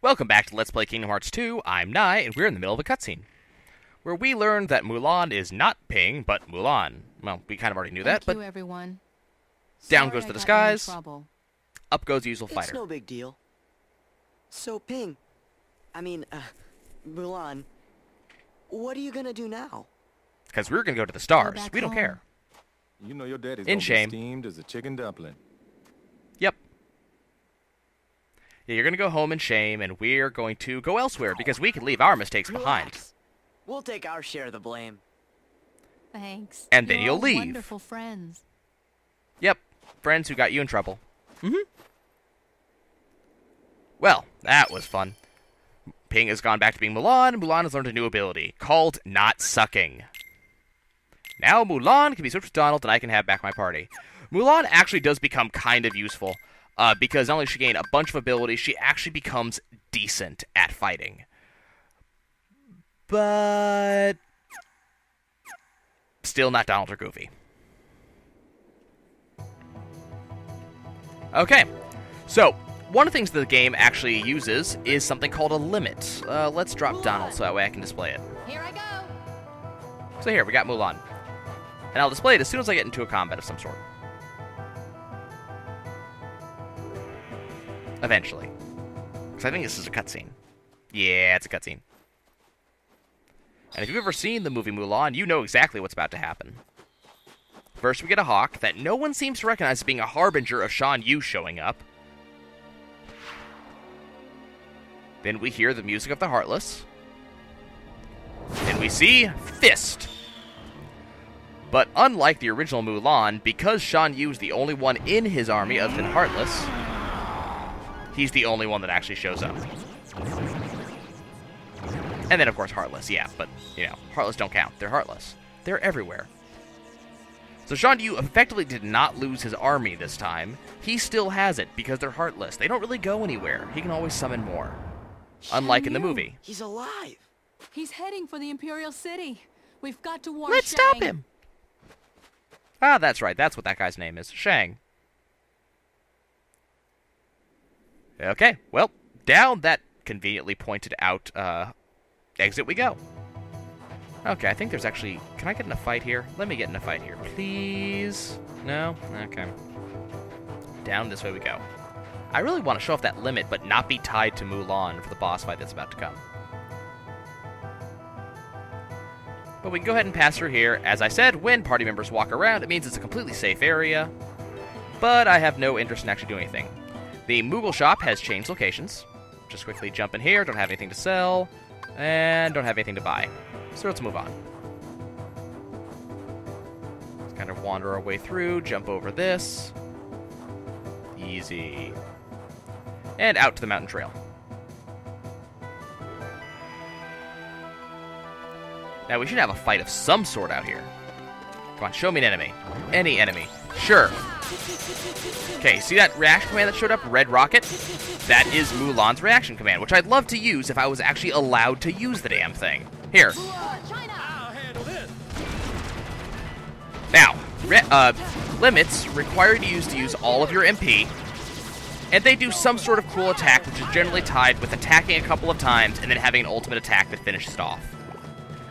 Welcome back to Let's Play Kingdom Hearts 2. I'm Nai, and we're in the middle of a cutscene, where we learned that Mulan is not Ping, but Mulan. Well, we kind of already knew that, but everyone. Down goes the disguise, up goes the usual fighter. It's no big deal. So, Ping, Mulan, what are you gonna do now? Because we're gonna go to the stars. We don't care. You know your daddy's In gonna shame. be steamed as a chicken dumpling. Yep. Yeah, you're gonna go home in shame, and we're going to go elsewhere, because we can leave our mistakes behind. Relax. We'll take our share of the blame. Thanks. And then You're you'll all leave. Wonderful friends. Yep. Friends who got you in trouble. Well, that was fun. Ping has gone back to being Mulan, and Mulan has learned a new ability, called Not Sucking. Now Mulan can be switched with Donald, and I can have back my party. Mulan actually does become kind of useful, because not only does she gain a bunch of abilities, she actually becomes decent at fighting. But still not Donald or Goofy. Okay, so one of the things that the game actually uses is something called a limit. Let's drop Donald so that way I can display it. Here I go. So here, we got Mulan. And I'll display it as soon as I get into a combat of some sort. Eventually. Because I think this is a cutscene. Yeah, it's a cutscene. And if you've ever seen the movie Mulan, you know exactly what's about to happen. First, we get a hawk that no one seems to recognize as being a harbinger of Shan Yu showing up. Then we hear the music of the Heartless. Then we see Fist. But unlike the original Mulan, because Shan Yu is the only one in his army other than Heartless, he's the only one that actually shows up. And then, of course, Heartless, yeah, but, you know, Heartless don't count. They're Heartless. They're everywhere. So Shan Yu effectively did not lose his army this time. He still has it, because they're Heartless. They don't really go anywhere. He can always summon more. Unlike in the movie. He's alive. He's heading for the Imperial City. We've got to warn Let's Shang. stop him! Ah, that's right. That's what that guy's name is. Shang. Okay, well, down that conveniently pointed out exit we go. Okay, I think there's actually... Can I get in a fight here? Let me get in a fight here, please. No? Okay. Down this way we go. I really want to show off that limit, but not be tied to Mulan for the boss fight that's about to come. But we can go ahead and pass through here. As I said, when party members walk around, it means it's a completely safe area. But I have no interest in actually doing anything. The Moogle shop has changed locations. Just quickly jump in here, don't have anything to sell, and don't have anything to buy. So let's move on. Let's kind of wander our way through, jump over this. Easy. And out to the mountain trail. Now, we should have a fight of some sort out here. Come on, show me an enemy. Any enemy. Sure. Okay, see that reaction command that showed up? Red Rocket? That is Mulan's reaction command, which I'd love to use if I was actually allowed to use the damn thing. Here. Now, limits require you to use all of your MP, and they do some sort of cool attack, which is generally tied with attacking a couple of times and then having an ultimate attack that finishes it off.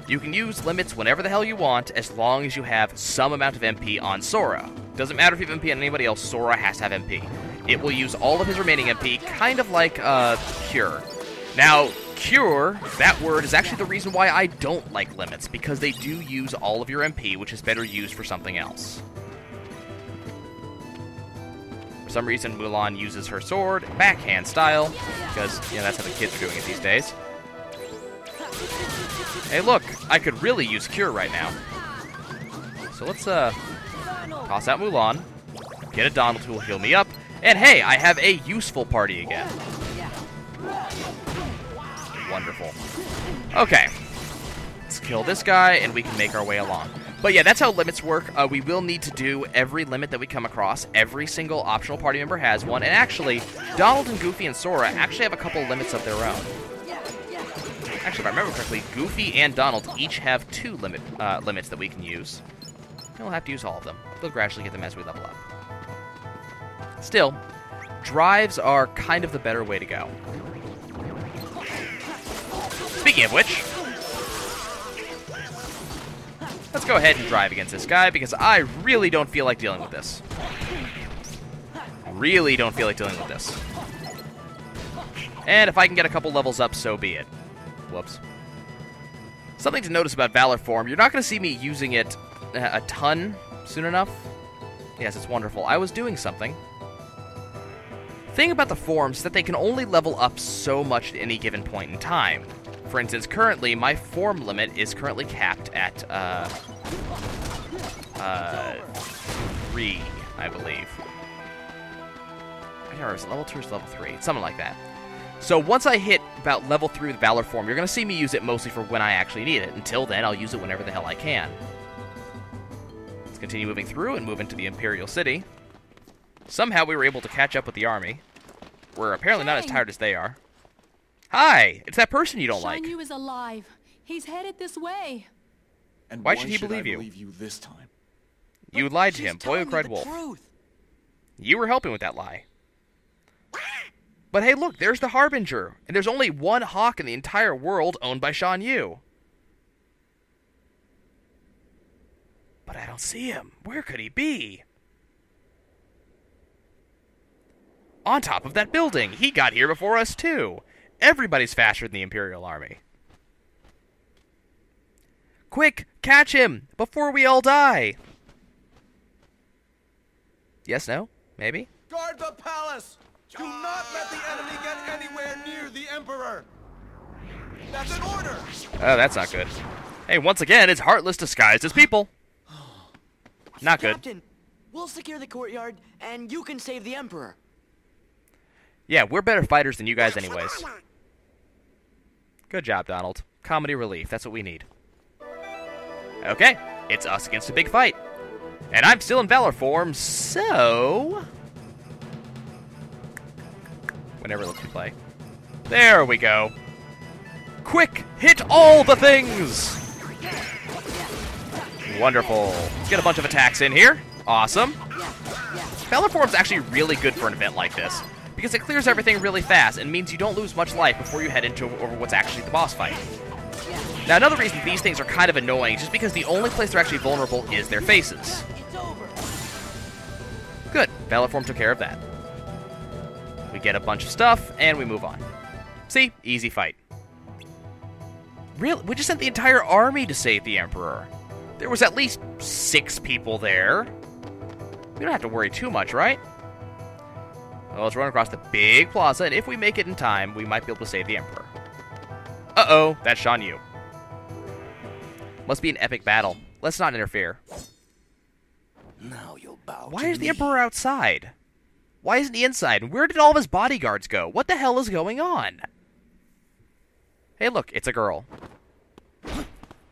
You can use limits whenever the hell you want, as long as you have some amount of MP on Sora. Doesn't matter if you have MP on anybody else, Sora has to have MP. It will use all of his remaining MP, kind of like Cure. Now, Cure, that word, is actually the reason why I don't like limits, because they do use all of your MP, which is better used for something else. For some reason, Mulan uses her sword, backhand style, because, you know, that's how the kids are doing it these days. Hey, look, I could really use Cure right now. So let's, toss out Mulan, get a Donald who will heal me up, and hey, I have a useful party again. Wonderful. Okay. Let's kill this guy, and we can make our way along. But yeah, that's how limits work. We will need to do every limit that we come across. Every single optional party member has one, and actually, Donald and Goofy and Sora actually have a couple limits of their own. Actually, if I remember correctly, Goofy and Donald each have two limits that we can use. And we'll have to use all of them. We'll gradually get them as we level up. Still, drives are kind of the better way to go. Speaking of which, let's go ahead and drive against this guy, because I really don't feel like dealing with this. Really don't feel like dealing with this. And if I can get a couple levels up, so be it. Whoops. Something to notice about Valor Form, you're not going to see me using it a ton soon enough. Yes, it's wonderful. I was doing something. Thing about the forms is that they can only level up so much at any given point in time. For instance, currently, my form limit is currently capped at, 3, I believe. I can't remember, is it level 2 or is it level 3? Something like that. So once I hit about level 3 with Valor Form, you're going to see me use it mostly for when I actually need it. Until then, I'll use it whenever the hell I can. Let's continue moving through and move into the Imperial City. Somehow we were able to catch up with the army. We're apparently not as tired as they are. Hi! It's that person you don't like. Shan Yu is alive. He's headed this way. And why should he believe you? Believe you this time? You lied to him. She's Boy who telling me cried the wolf. truth. You were helping with that lie. But hey, look, there's the Harbinger. And there's only one hawk in the entire world owned by Shan Yu. But I don't see him. Where could he be? On top of that building. He got here before us, too. Everybody's faster than the Imperial Army. Quick, catch him before we all die. Yes, no? Maybe? Guard the palace! Do not let the enemy get anywhere near the Emperor! That's an order! Oh, that's not good. Hey, once again, it's Heartless disguised as people. Not good. Captain, we'll secure the courtyard, and you can save the Emperor. Yeah, we're better fighters than you guys anyways. Good job, Donald. Comedy relief, that's what we need. Okay, it's us against a big fight. And I'm still in Valor Form, so... Whenever it lets me play. There we go. Quick, hit all the things! Wonderful. Let's get a bunch of attacks in here. Awesome. Valor Form's actually really good for an event like this, because it clears everything really fast and means you don't lose much life before you head into over what's actually the boss fight. Now, another reason these things are kind of annoying is just because the only place they're actually vulnerable is their faces. Good. Valor Form took care of that. We get a bunch of stuff, and we move on. See? Easy fight. Really? We just sent the entire army to save the Emperor. There was at least 6 people there. We don't have to worry too much, right? Well, let's run across the big plaza, and if we make it in time, we might be able to save the Emperor. Uh-oh, that's Shan Yu. Must be an epic battle. Let's not interfere. Now you'll bow. Why is the Emperor outside? Why isn't he inside? And where did all of his bodyguards go? What the hell is going on? Hey, look, it's a girl.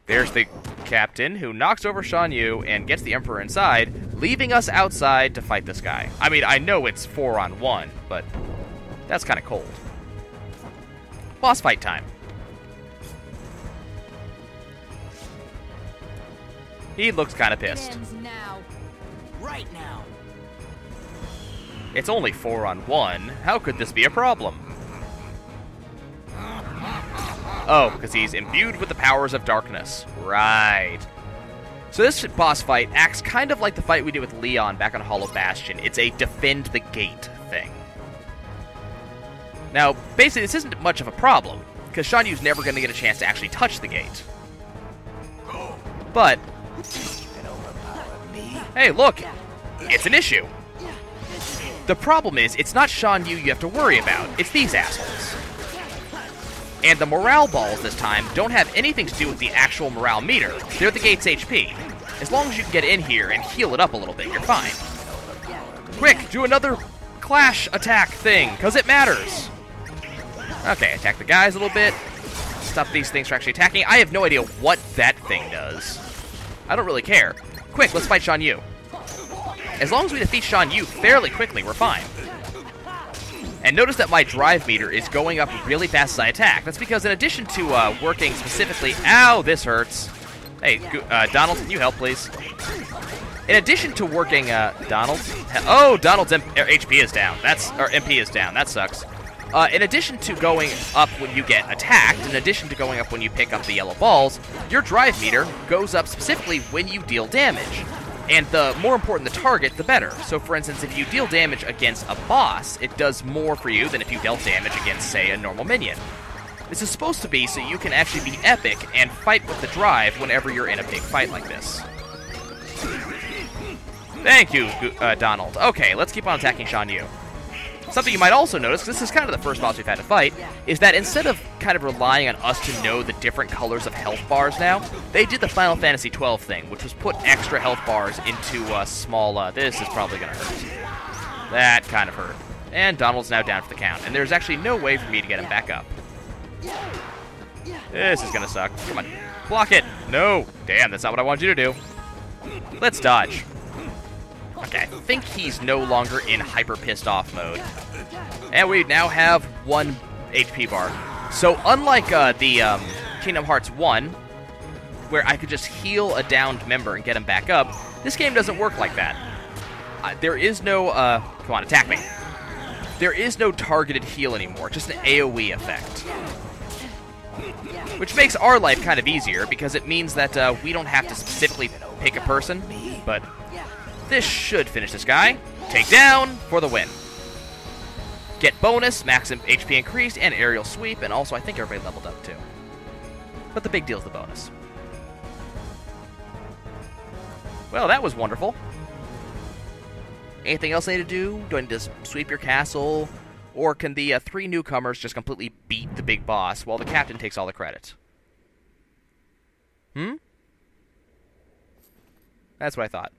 There's the captain, who knocks over Shan Yu and gets the Emperor inside, leaving us outside to fight this guy. I mean, I know it's 4-on-1, but that's kind of cold. Boss fight time. He looks kind of pissed. Ends now. Right now. It's only 4-on-1. How could this be a problem? Oh, because he's imbued with the powers of darkness. Right. So this boss fight acts kind of like the fight we did with Leon back on Hollow Bastion. It's a defend the gate thing. Now, basically, this isn't much of a problem, because Shan Yu's never going to get a chance to actually touch the gate. But, hey, look! It's an issue. The problem is, it's not Shan Yu you have to worry about, it's these assholes. And the morale balls this time don't have anything to do with the actual morale meter. They're the gate's HP. As long as you can get in here and heal it up a little bit, you're fine. Quick, do another clash attack thing, because it matters. Okay, attack the guys a little bit. Stop these things from actually attacking. I have no idea what that thing does. I don't really care. Quick, let's fight Shan Yu. As long as we defeat Shan Yu fairly quickly, we're fine. And notice that my drive meter is going up really fast as I attack. That's because in addition to working specifically... Ow, this hurts. Hey, Donald, can you help, please? In addition to working... Donald? Oh, Donald's HP is down. Or MP is down. That sucks. In addition to going up when you get attacked, in addition to going up when you pick up the yellow balls, your drive meter goes up specifically when you deal damage. And the more important the target, the better. So for instance, if you deal damage against a boss, it does more for you than if you dealt damage against, say, a normal minion. This is supposed to be so you can actually be epic and fight with the drive whenever you're in a big fight like this. Thank you, Donald. Okay, let's keep on attacking Shan Yu. Something you might also notice, this is kind of the first boss we've had to fight, is that instead of kind of relying on us to know the different colors of health bars now, they did the Final Fantasy XII thing, which was put extra health bars into small, this is probably going to hurt. That kind of hurt. And Donald's now down for the count, and there's actually no way for me to get him back up. This is going to suck. Come on. Block it. No. Damn, that's not what I wanted you to do. Let's dodge. Okay, I think he's no longer in hyper pissed off mode. And we now have 1 HP bar. So unlike the Kingdom Hearts 1, where I could just heal a downed member and get him back up, this game doesn't work like that. There is no, come on, attack me. There is no targeted heal anymore, just an AoE effect. Which makes our life kind of easier, because it means that we don't have to specifically pick a person, but this should finish this guy. Take down for the win. Get bonus, max HP increased, and aerial sweep, and also I think everybody leveled up too. But the big deal is the bonus. Well, that was wonderful. Anything else I need to do? Do I need to sweep your castle? Or can the 3 newcomers just completely beat the big boss while the captain takes all the credit? That's what I thought.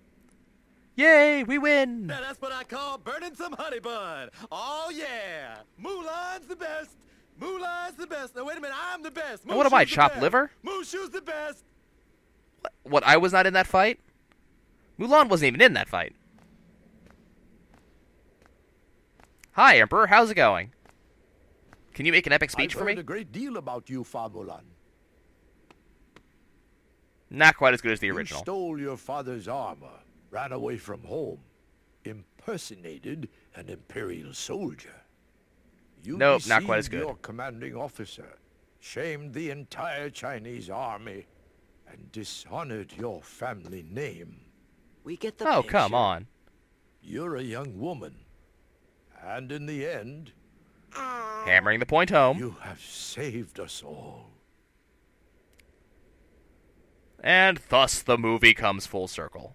Yay, we win! Now that's what I call burning some honey bun. Oh yeah, Mulan's the best. Mulan's the best. Now wait a minute, I'm the best. And what am I, chopped liver? Mushu's the best. What, I was not in that fight? Mulan wasn't even in that fight. Hi, Emperor, how's it going? Can you make an epic speech for me? I've heard a great deal about you, Mulan. Not quite as good as the original. You stole your father's armor, ran away from home, impersonated an Imperial soldier. You nope, not quite as deceived good. Your commanding officer, shamed the entire Chinese army, and dishonored your family name. We get the Oh, picture. come on. You're a young woman, and in the end, Hammering the point home. you have saved us all. And thus the movie comes full circle.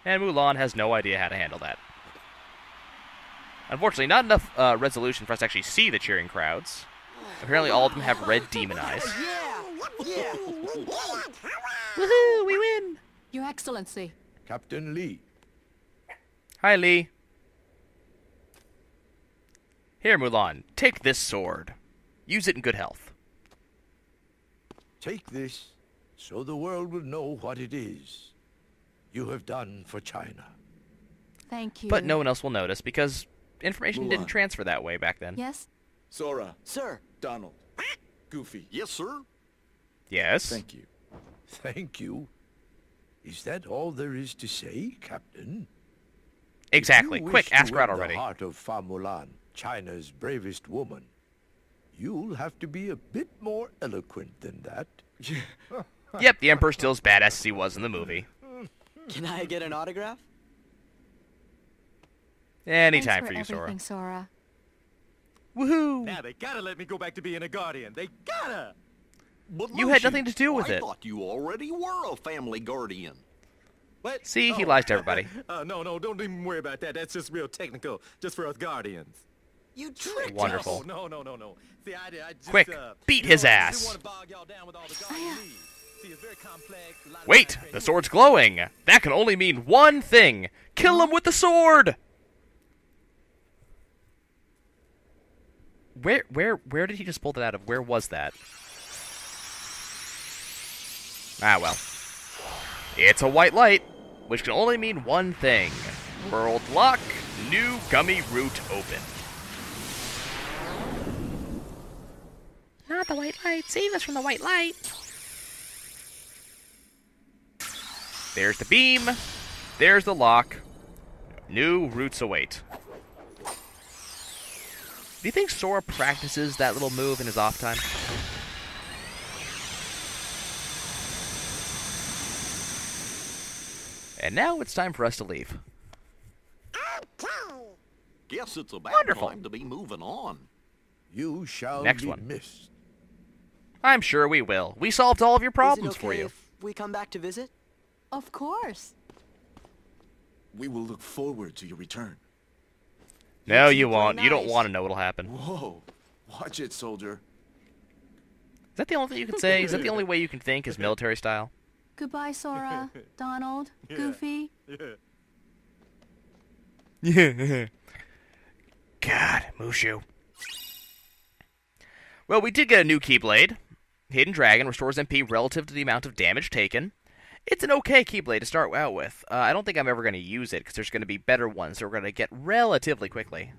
And Mulan has no idea how to handle that. Unfortunately, not enough resolution for us to actually see the cheering crowds. Apparently all of them have red demon eyes. Yeah. Woohoo, we win! Your Excellency. Captain Lee, Hi, Lee. Here, Mulan, take this sword. Use it in good health. take this so the world will know what it is you have done for China. Thank you. But no one else will notice because information didn't Mulan. transfer that way back then. Yes? Sora, Sir. Donald, Goofy. Yes, sir. Yes? Thank you. Thank you. Is that all there is to say, Captain? Exactly. If you Quick, wish to ask her out win already. The heart of Fa Mulan, China's bravest woman, you'll have to be a bit more eloquent than that. Yep, the Emperor's still as badass as he was in the movie. Can I get an autograph? Anytime Thanks for you, Sora. everything, Sora. Woohoo! Now they gotta let me go back to being a guardian. They gotta. But You had Mushu, nothing to do with I it. thought you already were a family guardian. What? See, he Oh. lies to everybody. No, don't even worry about that. That's just real technical, just for us guardians. You tricked Wonderful. us. Oh, no. See, I just, Quick, beat his I ass. didn't want to bog y'all down with all the guardianese. See, it's very complex. a lot of Wait, background the here. sword's glowing. That can only mean one thing. Kill him with the sword. Where did he just pull that out of? Where was that? Ah, well. It's a white light, which can only mean one thing. World lock, new gummy route open. Not the white light. Save us from the white light. There's the beam. There's the lock. New routes await. Do you think Sora practices that little move in his off time? And now it's time for us to leave. Guess it's about Wonderful. time to be moving on. You shall Next be one. missed. I'm sure we will. We solved all of your problems Is it okay for you. if we come back to visit? Of course. We will look forward to your return. No, seem you pretty won't. You don't nice. want to know what'll happen. Whoa. Watch it, soldier. Is that the only thing you can say? Is that the only way you can think is military style? Goodbye, Sora, Donald, Goofy. Yeah. God, Mushu. Well, we did get a new Keyblade. Hidden Dragon restores MP relative to the amount of damage taken. It's an okay Keyblade to start out with. I don't think I'm ever going to use it, because there's going to be better ones that we're going to get relatively quickly.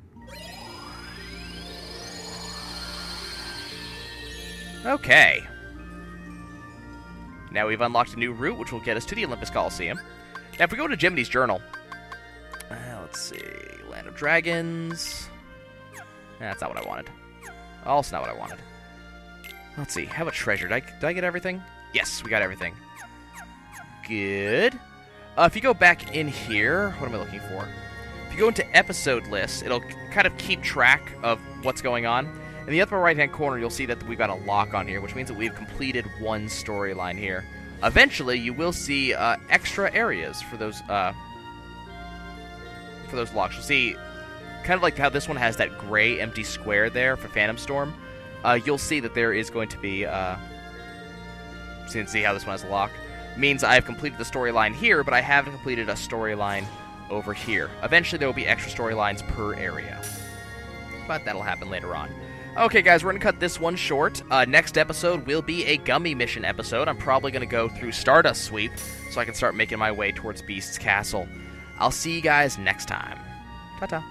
Okay. Now we've unlocked a new route, which will get us to the Olympus Coliseum. Now, if we go to Jiminy's Journal... let's see... Land of Dragons... That's not what I wanted. Also not what I wanted. Let's see, how about treasure? Did I get everything? Yes, we got everything. Good. If you go back in here, what am I looking for? If you go into episode lists, it'll kind of keep track of what's going on. In the upper right-hand corner, you'll see that we've got a lock on here, which means that we've completed one storyline here. Eventually, you will see extra areas for those locks. You'll see, kind of like how this one has that gray empty square there for Phantom Storm. You'll see that there is going to be, see how this one has a lock? Means I've completed the storyline here, but I haven't completed a storyline over here. Eventually, there will be extra storylines per area. But that'll happen later on. Okay, guys, we're going to cut this one short. Next episode will be a Gummy Mission episode. I'm probably going to go through Stardust Sweep so I can start making my way towards Beast's Castle. I'll see you guys next time. Ta-ta.